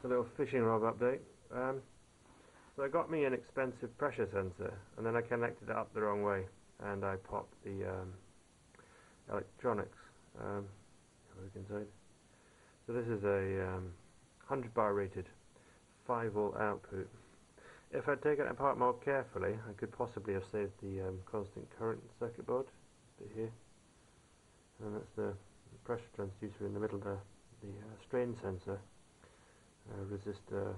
a little FishingROV update. So I got me an expensive pressure sensor, and then I connected it up the wrong way, and I popped the electronics. Look inside. So this is a 100 bar rated 5 volt output. If I'd taken it apart more carefully, I could possibly have saved the constant current circuit board bit here, and that's the pressure transducer in the middle there, the strain sensor, resistor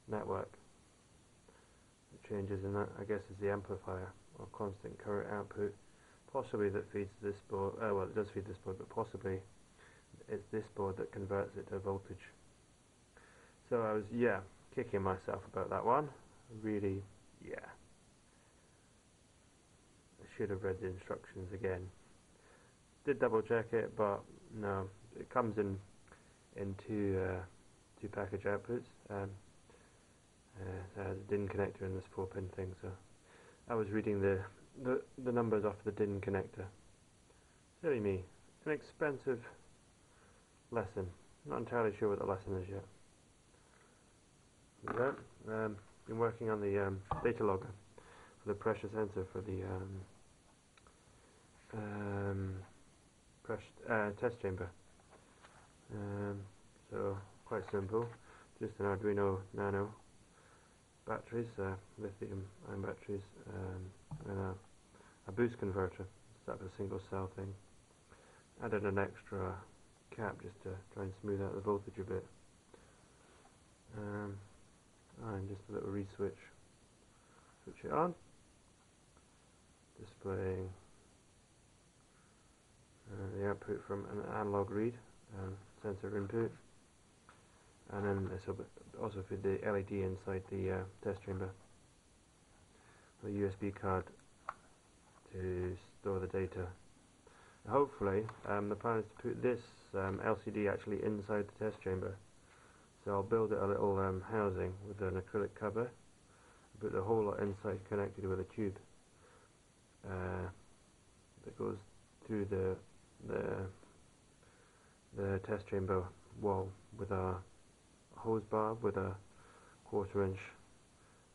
network. The changes in that, I guess, is the amplifier or constant current output, possibly that feeds this board. Well, it does feed this board, but possibly it's this board that converts it to voltage. So I was, kicking myself about that one. Really, I should have read the instructions again. Did double check it, but no, it comes in two package outputs. It has a DIN connector and this 4-pin thing. So I was reading the numbers off the DIN connector. Silly me. An expensive lesson. Not entirely sure what the lesson is yet. Been working on the Dataloger for the pressure sensor for the test chamber. So quite simple, just an Arduino Nano batteries, lithium-ion batteries, and a boost converter. Set up a single cell thing. Added an extra cap just to try and smooth out the voltage a bit. And just a little reed switch. Switch it on. Displaying the output from an analog read, sensor input, and then this will also feed the LED inside the test chamber. A USB card to store the data. Hopefully, the plan is to put this LCD actually inside the test chamber. So I'll build it a little housing with an acrylic cover, put the whole lot inside connected with a tube that goes through the test chamber wall with a hose bar with a 1/4 inch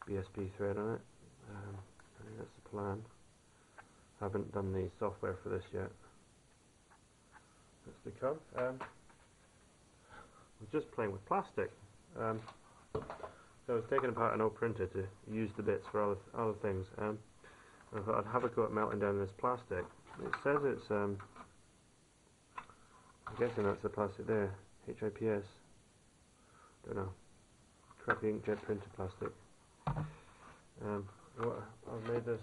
BSP thread on it. I think that's the plan. Haven't done the software for this yet. That's to come. I was just playing with plastic. So I was taking apart an old printer to use the bits for other things. I thought I'd have a go at melting down this plastic. It says it's, I'm guessing that's the plastic there, HIPS. Don't know. Crappy inkjet printer plastic. I've made this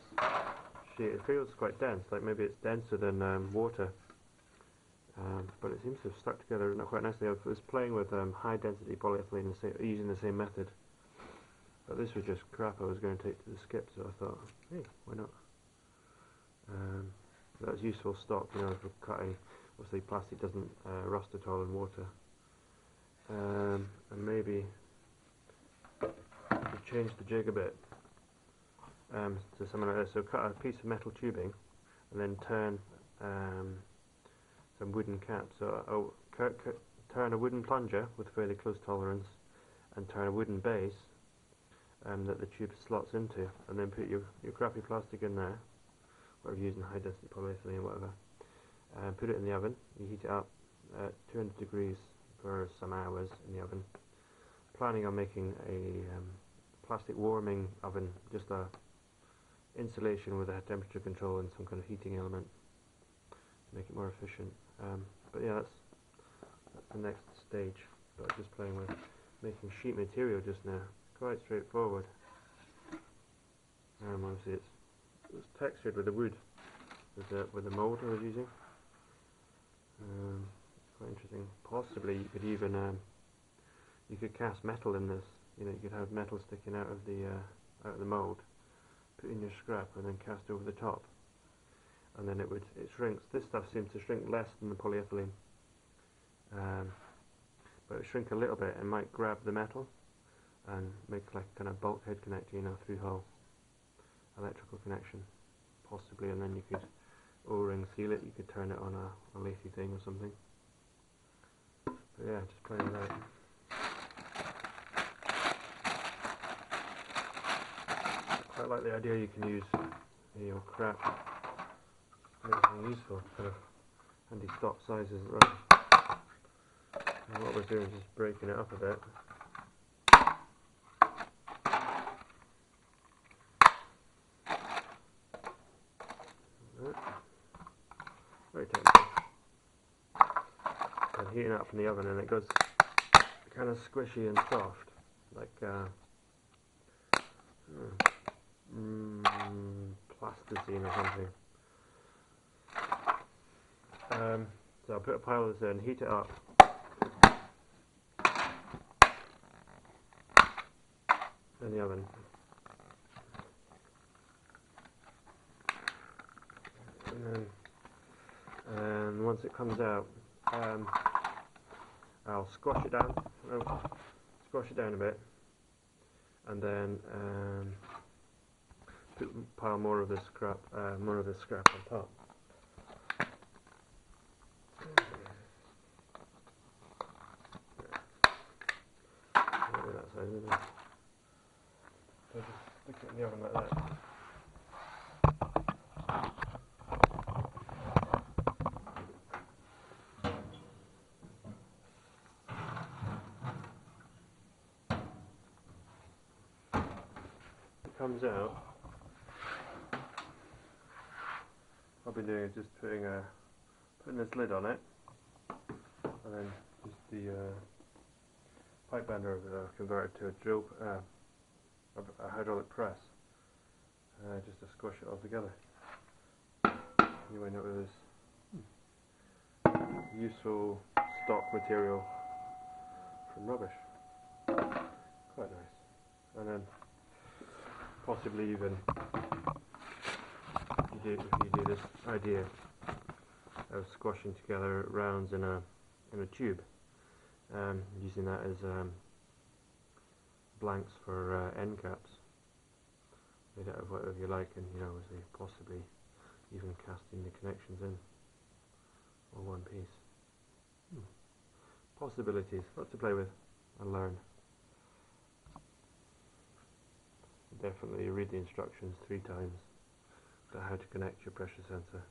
sheet. It feels quite dense, like maybe it's denser than water. But it seems to have stuck together not quite nicely. I was playing with high density polyethylene using the same method, but this was just crap I was going to take to the skip, so I thought, hey, why not? That's useful stock, for cutting. Obviously plastic doesn't rust at all in water. And maybe change the jig a bit to something like this. So cut a piece of metal tubing and then turn some wooden caps. So I'll turn a wooden plunger with fairly close tolerance and turn a wooden base that the tube slots into, and then put your crappy plastic in there, whatever you're using, high density polyethylene or whatever, and put it in the oven. You heat it up at 200 degrees for some hours in the oven. Planning on making a plastic warming oven, just a insulation with a temperature control and some kind of heating element to make it more efficient. But yeah, that's the next stage. But I'm just playing with making sheet material just now. Quite straightforward. Obviously it's textured with the wood, with the mould I was using. Quite interesting. Possibly you could even you could cast metal in this. You could have metal sticking out of the mould, put in your scrap, and then cast over the top. And then it shrinks. This stuff seems to shrink less than the polyethylene, but it shrink a little bit and might grab the metal and make like kind of bulkhead connector, through hull electrical connection, possibly. And then you could O-ring seal it. You could turn it on a lathy thing or something. But yeah, just playing with that. I quite like the idea you can use your crap for anything useful, kind of handy stock sizes as well. And what we're doing is just breaking it up a bit. Very tempting. And heating it up in the oven, and it goes kind of squishy and soft, like plasticine or something. So I'll put a pile of this in, heat it up, in the oven. And once it comes out, I'll squash it down a bit, and then pile more of this scrap on top. That size, isn't it? So just stick it in the oven like that. Comes out, what I've been doing is just putting this lid on it, and then just the pipe bender converted to a drill, a hydraulic press, just to squish it all together. You end up with this useful stock material from rubbish. Quite nice. And then possibly even if you do this idea of squashing together rounds in a tube, using that as blanks for end caps, made out of whatever you like, and obviously possibly even casting the connections in on one piece. Possibilities, lots to play with and learn. Definitely read the instructions 3 times about how to connect your pressure sensor.